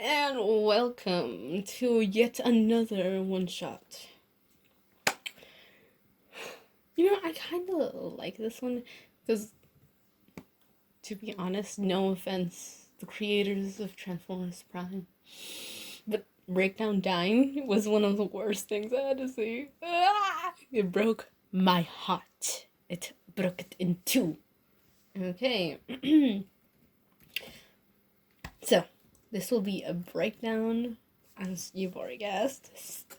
And welcome to yet another one shot. I kind of like this one because, to be honest, no offense, the creators of Transformers Prime, but Breakdown dying was one of the worst things I had to see. It broke my heart. It broke it in two. Okay. So, this will be a breakdown, as you've already guessed,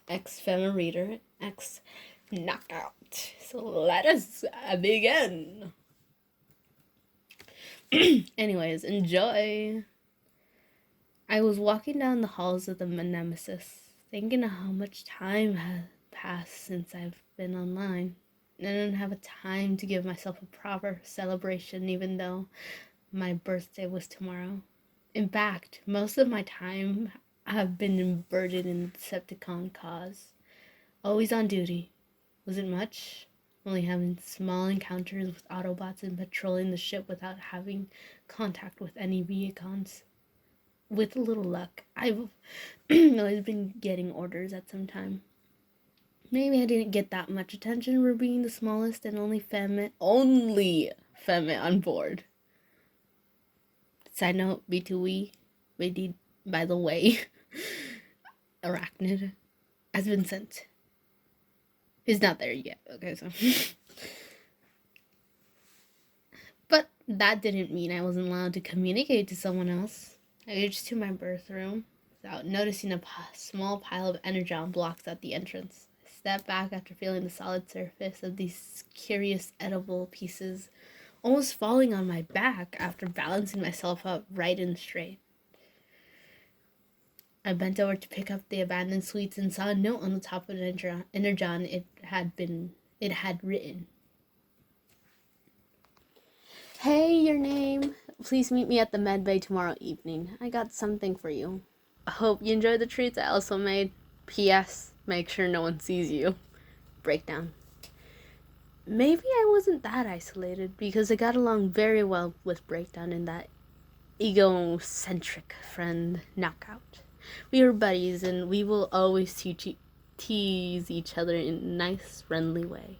ex-femme reader, Knockout. So let us begin. Anyways, enjoy. I was walking down the halls of the Nemesis, thinking of how much time had passed since I've been online. I didn't have a time to give myself a proper celebration, even though my birthday was tomorrow. In fact, most of my time have been immersed in the Decepticon cause. Always on duty. Was it much? Only having small encounters with Autobots and patrolling the ship without having contact with any Vehicons. With a little luck, I've always been getting orders at some time. Maybe I didn't get that much attention for being the smallest and only femme on board. Side note, B2E, by the way, Arachnid has been sent. He's not there yet, okay, so. But that didn't mean I wasn't allowed to communicate to someone else. I reached to my birth room without noticing a small pile of energon blocks at the entrance. I stepped back after feeling the solid surface of these curious edible pieces, almost falling on my back after balancing myself up right and straight. I bent over to pick up the abandoned sweets and saw a note on the top of the energon it had written. Hey, your name. Please meet me at the med bay tomorrow evening. I got something for you. I hope you enjoy the treats I also made. P.S. Make sure no one sees you. Breakdown. Maybe I wasn't that isolated because I got along very well with Breakdown and that egocentric friend Knockout. We were buddies and we will always tease each other in a nice, friendly way.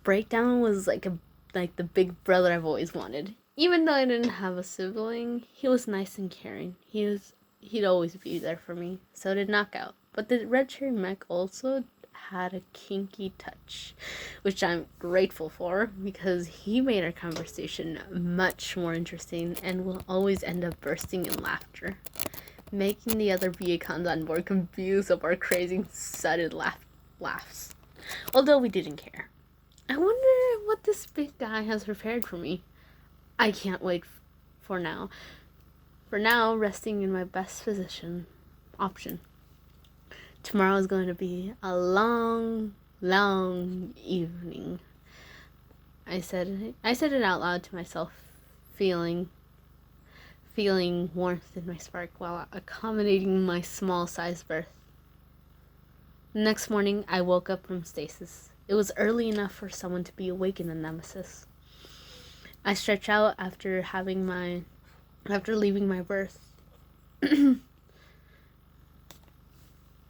Breakdown was like the big brother I've always wanted. Even though I didn't have a sibling, he was nice and caring. He'd always be there for me. So did Knockout. But the Red Cherry Mech also had a kinky touch, which I'm grateful for because he made our conversation much more interesting and will always end up bursting in laughter, making the other Vehicons on board confused of our crazy sudden laughs. Although we didn't care. I wonder what this big guy has prepared for me. I can't wait for now. For now, resting in my best option. Tomorrow is going to be a long, long evening. I said it out loud to myself, feeling warmth in my spark while accommodating my small-sized berth. The next morning, I woke up from stasis. It was early enough for someone to be awake in the Nemesis. I stretched out after leaving my berth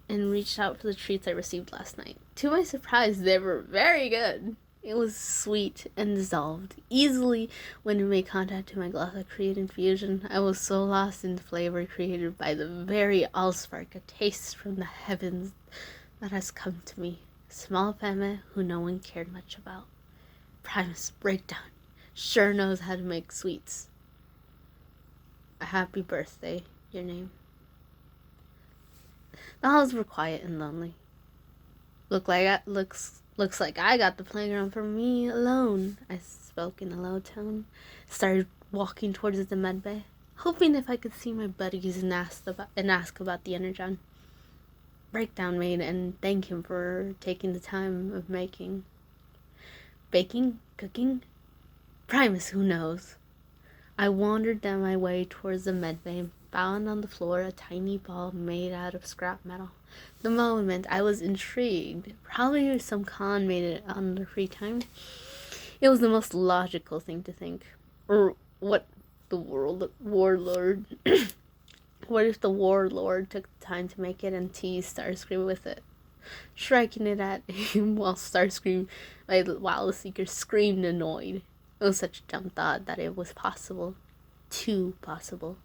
and reached out for the treats I received last night. To my surprise, they were very good. It was sweet and dissolved easily when it made contact to my gloss, creating fusion. I was so lost in the flavor created by the very allspark, a taste from the heavens that has come to me. Small femme who no one cared much about. Primus Breakdown sure knows how to make sweets. A happy birthday, your name. The halls were quiet and lonely. Looks like I got the playground for me alone. I spoke in a low tone. Started walking towards the med bay, hoping if I could see my buddies and ask about the energon. Breakdown made and thank him for taking the time of making. Baking? Cooking? Primus, who knows? I wandered down my way towards the medbay, found on the floor a tiny ball made out of scrap metal. The moment I was intrigued. Probably some con made it on their free time. It was the most logical thing to think. Or what the warlord What if the warlord took the time to make it and teased Starscream with it, striking it at him while while the Seeker screamed annoyed? It was such a dumb thought that it was possible. Too possible.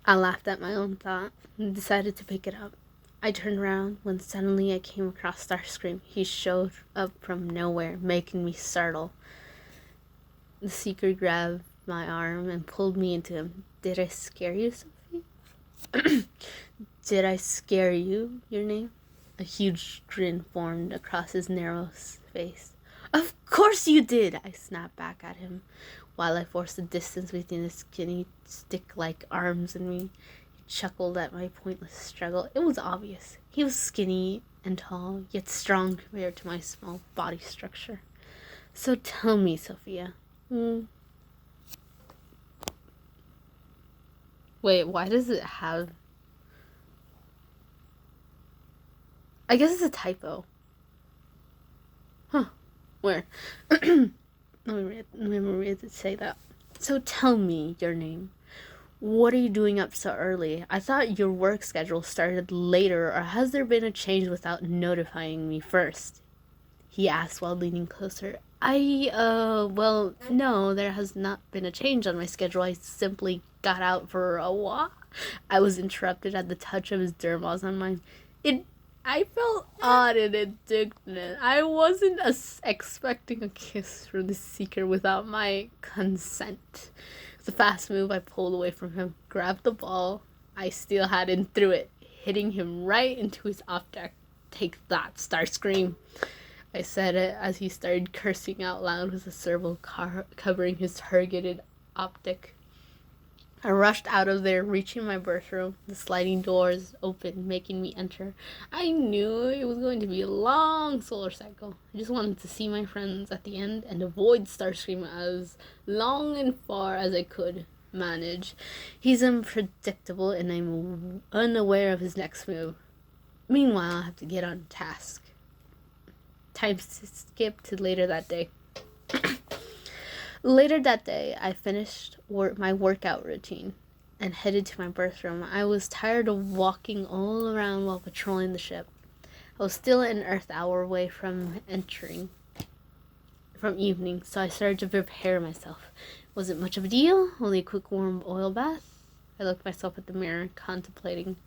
I laughed at my own thought and decided to pick it up. I turned around when suddenly I came across Starscream. He showed up from nowhere, making me startle. The Seeker grabbed my arm and pulled me into him. Did I scare you, Sophie? Did I scare you, your name? A huge grin formed across his narrow face. Of course you did, I snapped back at him, while I forced a distance between his skinny, stick-like arms and me. He chuckled at my pointless struggle. It was obvious. He was skinny and tall, yet strong compared to my small body structure. So tell me, Sophia. Wait, why does it have... I guess it's a typo. Huh. Where? Let me read it say that. So tell me your name. What are you doing up so early? I thought your work schedule started later, or has there been a change without notifying me first? He asked while leaning closer. Well, no, there has not been a change on my schedule. I simply got out for a walk. I was interrupted at the touch of his dermals on mine. I felt odd and indignant. I wasn't expecting a kiss from the Seeker without my consent. With a fast move, I pulled away from him, grabbed the ball I still had, and threw it, hitting him right into his optic. Take that, Starscream, I said it as he started cursing out loud with a serval covering his targeted optic. I rushed out of there, reaching my birthroom. The sliding doors opened, making me enter. I knew it was going to be a long solar cycle. I just wanted to see my friends at the end and avoid Starscream as long and far as I could manage. He's unpredictable, and I'm unaware of his next move. Meanwhile, I have to get on task. Time to skip to later that day. Later that day, I finished my workout routine and headed to my birthroom. I was tired of walking all around while patrolling the ship. I was still an Earth hour away from evening, so I started to prepare myself. Wasn't much of a deal, only a quick warm oil bath. I looked myself at the mirror, contemplating.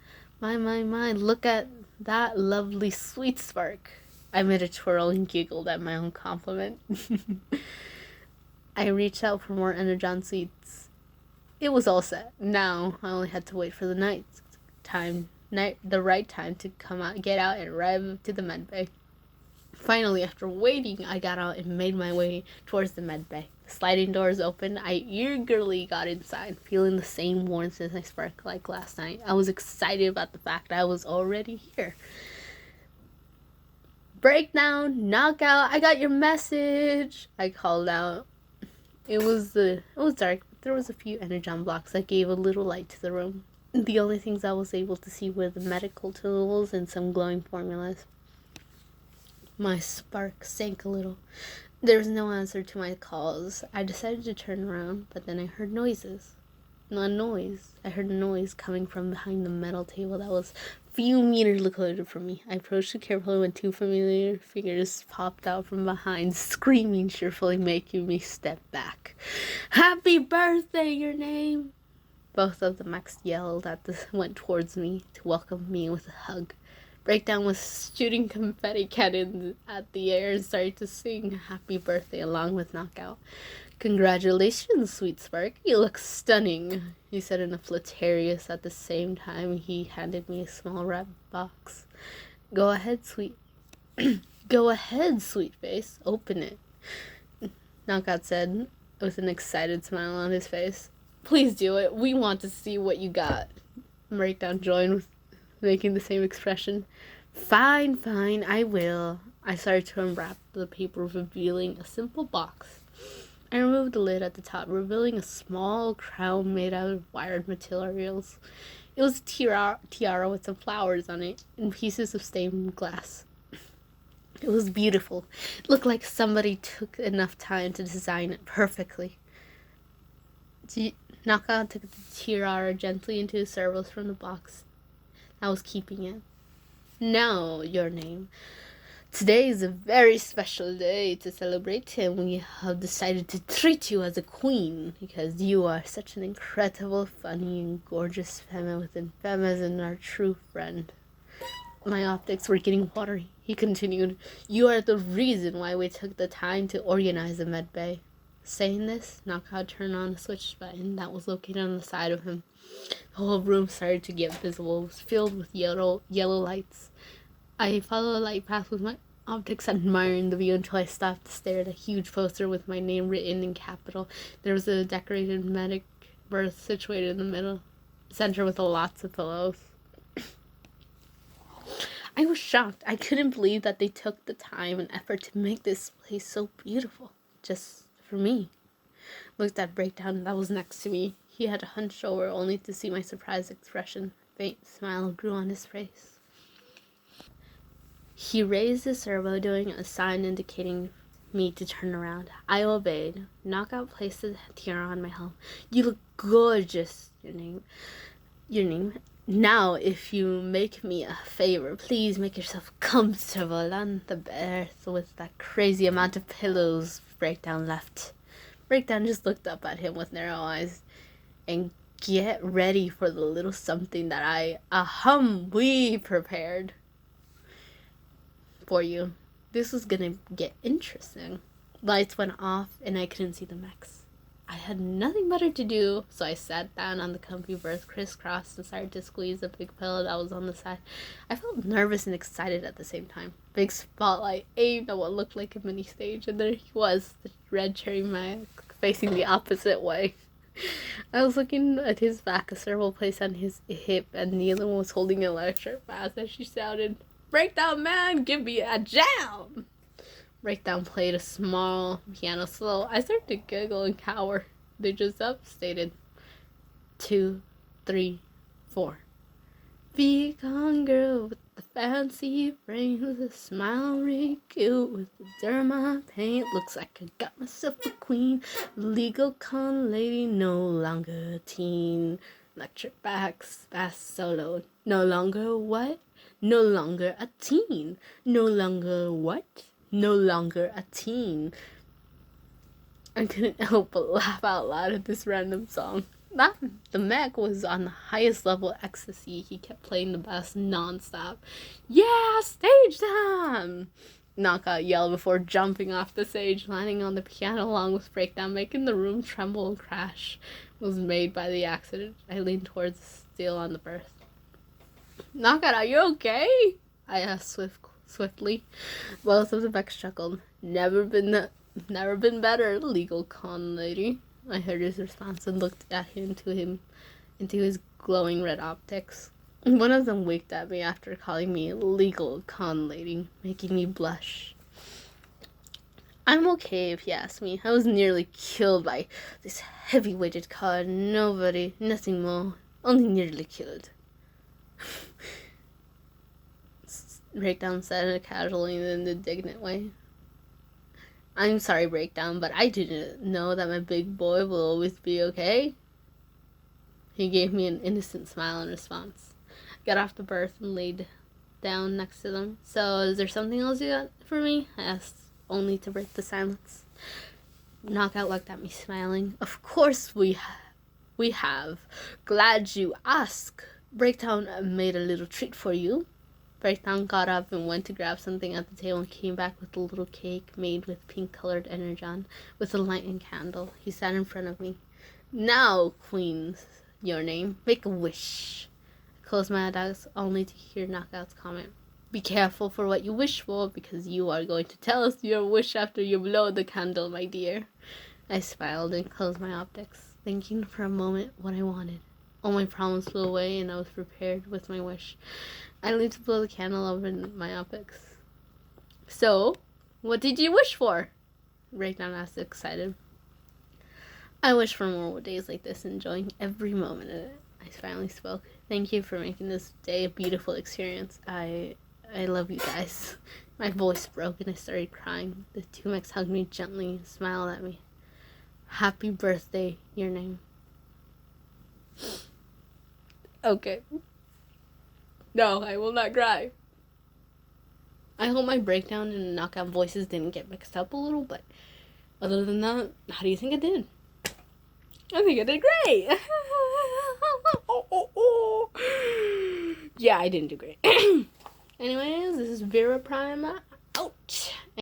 My, look at that lovely sweet spark. I made a twirl and giggled at my own compliment. I reached out for more Energon sweets. It was all set. Now I only had to wait for the right time to come out, get out, and rev to the medbay. Finally, after waiting, I got out and made my way towards the medbay. The sliding doors opened. I eagerly got inside, feeling the same warmth as I spark like last night. I was excited about the fact I was already here. Breakdown, knockout, I got your message, I called out. It was dark, but there was a few energon blocks that gave a little light to the room. The only things I was able to see were the medical tools and some glowing formulas. My spark sank a little. There was no answer to my calls. I decided to turn around, but then I heard noises. I heard a noise coming from behind the metal table that was few meters located from me. I approached it carefully when two familiar figures popped out from behind, screaming cheerfully, making me step back. Happy birthday, your name! Both of them yelled went towards me to welcome me with a hug. Breakdown was shooting confetti cannons at the air and started to sing happy birthday along with Knockout. Congratulations, Sweet Spark. You look stunning, he said in a flirtatious at the same time he handed me a small wrap box. Go ahead, sweet face. Open it, Knockout said with an excited smile on his face. Please do it. We want to see what you got. Breakdown joined with making the same expression. Fine, I will. I started to unwrap the paper, revealing a simple box. I removed the lid at the top, revealing a small crown made out of wired materials. It was a tiara with some flowers on it and pieces of stained glass. It was beautiful. It looked like somebody took enough time to design it perfectly. Knockout took the tiara gently into his servos from the box. I was keeping it. Now, your name. Today is a very special day to celebrate, and we have decided to treat you as a queen because you are such an incredible, funny, and gorgeous femme within femmes and our true friend. My optics were getting watery. He continued, "You are the reason why we took the time to organize the med bay." Saying this, Knockout turned on a switch button that was located on the side of him. The whole room started to get visible. It was filled with yellow lights. I followed the light path with my optics, admiring the view until I stopped to stare at a huge poster with my name written in capital. There was a decorated medic berth situated in the middle center with lots of pillows. I was shocked. I couldn't believe that they took the time and effort to make this place so beautiful, just for me. Looked at Breakdown that was next to me. He had hunched over only to see my surprised expression. A faint smile grew on his face. He raised his servo, doing a sign indicating me to turn around. I obeyed. Knockout placed the tiara on my helm. "You look gorgeous. Your name. Now, if you make me a favor, please make yourself comfortable on the berth with that crazy amount of pillows Breakdown left." Breakdown just looked up at him with narrow eyes. "And get ready for the little something that we prepared for you. This was gonna get interesting." Lights went off and I couldn't see the mechs. I had nothing better to do, so I sat down on the comfy berth, crisscrossed, and started to squeeze the big pillow that was on the side. I felt nervous and excited at the same time. Big spotlight aimed at what looked like a mini stage, and there he was, the red cherry mech, facing the opposite way. I was looking at his back, a servo placed on his hip, and the other one was holding an electric fast as she shouted, "Breakdown man, give me a jam!" Breakdown played a small piano solo. I started to giggle and cower. They just upstated. 2, 3, 4. Big on girl with the fancy brains, a smile really cute with the derma paint. Looks like I got myself a queen. Legal con lady, no longer a teen. Electric backs, fast solo. No longer what? No longer a teen. No longer what? No longer a teen. I couldn't help but laugh out loud at this random song. The mech was on the highest level of ecstasy. He kept playing the bass non-stop. "Yeah, stage time!" Knockout yelled before jumping off the stage, landing on the piano along with Breakdown, making the room tremble and crash. It was made by the accident. I leaned towards the steel on the berth. "Knockout, are you okay?" I asked swiftly. Both of the mechs chuckled. Never been better, legal con lady." I heard his response and looked at him into his glowing red optics. One of them winked at me after calling me legal con lady, making me blush. I'm okay if you ask me. I was nearly killed by this heavy-weighted car. Nothing more. Only nearly killed. Breakdown said in a casual and indignant way. "I'm sorry, Breakdown, but I didn't know that my big boy will always be okay." He gave me an innocent smile in response. I got off the berth and laid down next to them. "So, is there something else you got for me?" I asked, only to break the silence. Knockout looked at me, smiling. "Of course we have. Glad you asked. Breakdown made a little treat for you." Breakdown got up and went to grab something at the table and came back with a little cake made with pink-colored energon with a light and candle. He sat in front of me. "Now, Queen's your name. Make a wish." I closed my eyes only to hear Knockout's comment. "Be careful for what you wish for, because you are going to tell us your wish after you blow the candle, my dear." I smiled and closed my optics, thinking for a moment what I wanted. All my problems flew away and I was prepared with my wish. I leaned to blow the candle over my optics. "So, what did you wish for?" Breakdown asked, excited. "I wish for more days like this, enjoying every moment of it." I finally spoke. "Thank you for making this day a beautiful experience. I love you guys." My voice broke and I started crying. The two mechs hugged me gently and smiled at me. "Happy birthday, your name." Okay. No, I will not cry. I hope my breakdown and knockout voices didn't get mixed up a little, but other than that, how do you think I did? I think I did great. Yeah, I didn't do great. Anyways, this is Vera Prime